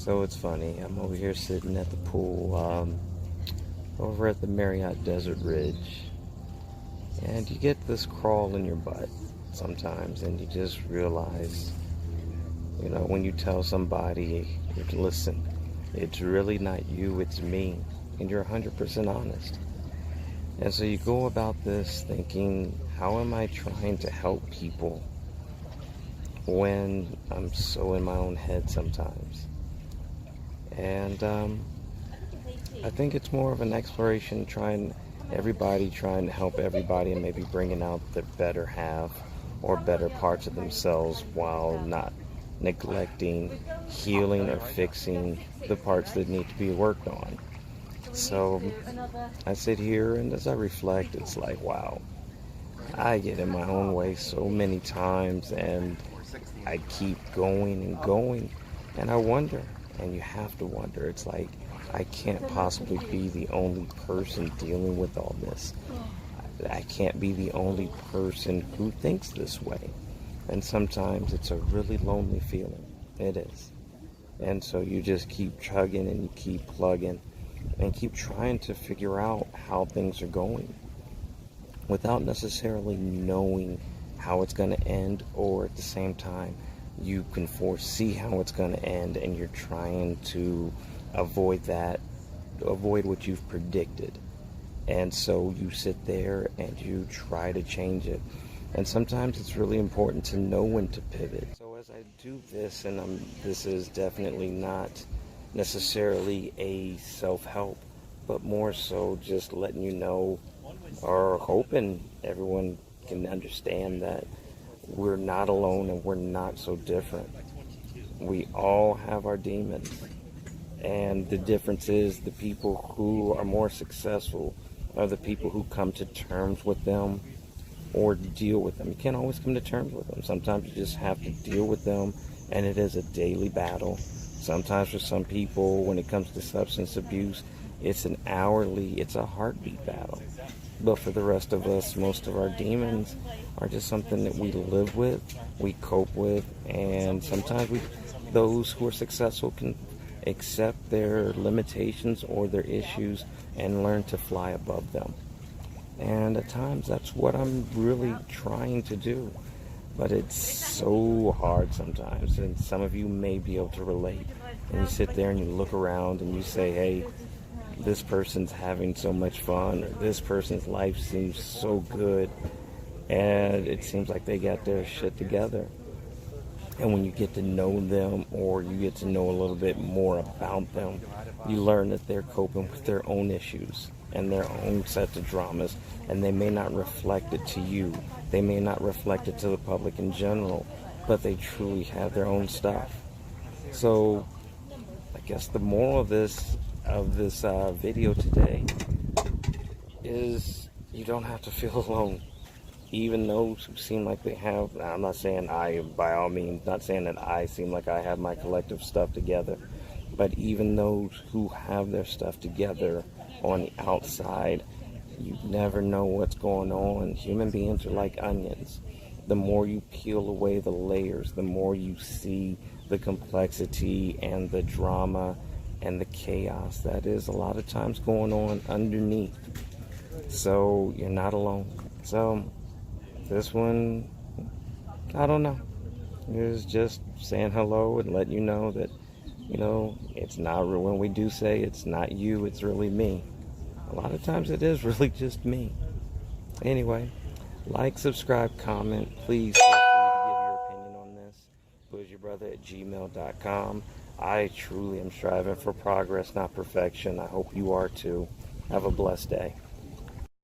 So it's funny, I'm over here sitting at the pool, over at the Marriott Desert Ridge, and you get this crawl in your butt sometimes, and you just realize, when you tell somebody, listen, it's really not you, it's me, and you're 100% honest. And so you go about this thinking, how am I trying to help people when I'm so in my own head sometimes? And I think it's more of an exploration, trying to help everybody, and maybe bringing out the better half or better parts of themselves while not neglecting, healing, or fixing the parts that need to be worked on. So I sit here, and as I reflect, it's like, wow, I get in my own way so many times, and I keep going and going, and I wonder, and you have to wonder, it's like, I can't possibly be the only person dealing with all this. I can't be the only person who thinks this way. And sometimes it's a really lonely feeling. It is. And so you just keep chugging and you keep plugging and keep trying to figure out how things are going without necessarily knowing how it's going to end, or at the same time you can foresee how it's going to end, and you're trying to avoid what you've predicted. And so you sit there and you try to change it. And sometimes it's really important to know when to pivot. So as I do this, and this is definitely not necessarily a self-help, but more so just letting you know, or hoping everyone can understand, that we're not alone and we're not so different. We all have our demons. And the difference is, the people who are more successful are the people who come to terms with them or deal with them. You can't always come to terms with them. Sometimes you just have to deal with them, and it is a daily battle. Sometimes for some people, when it comes to substance abuse, it's a heartbeat battle. But for the rest of us, most of our demons are just something that we live with, we cope with, and sometimes those who are successful can accept their limitations or their issues and learn to fly above them. And at times that's what I'm really trying to do. But it's so hard sometimes, and some of you may be able to relate. And you sit there and you look around and you say, hey, this person's having so much fun, or this person's life seems so good, and it seems like they got their shit together. And when you get to know them, or you get to know a little bit more about them, you learn that they're coping with their own issues and their own set of dramas, and they may not reflect it to you. They may not reflect it to the public in general, but they truly have their own stuff. So I guess the moral of this video today is, you don't have to feel alone. Even those who seem like they have, I'm not saying by all means, not saying that I seem like I have my collective stuff together, but even those who have their stuff together on the outside, you never know what's going on. Human beings are like onions. The more you peel away the layers, the more you see the complexity and the drama and the chaos that is a lot of times going on underneath. So you're not alone. So this one, I don't know. It was just saying hello and letting you know that, it's not real. When we do say it's not you, it's really me. A lot of times it is really just me. Anyway, like, subscribe, comment. Please feel free to give your opinion on this. BougieBrotha@gmail.com. I truly am striving for progress, not perfection. I hope you are too. Have a blessed day.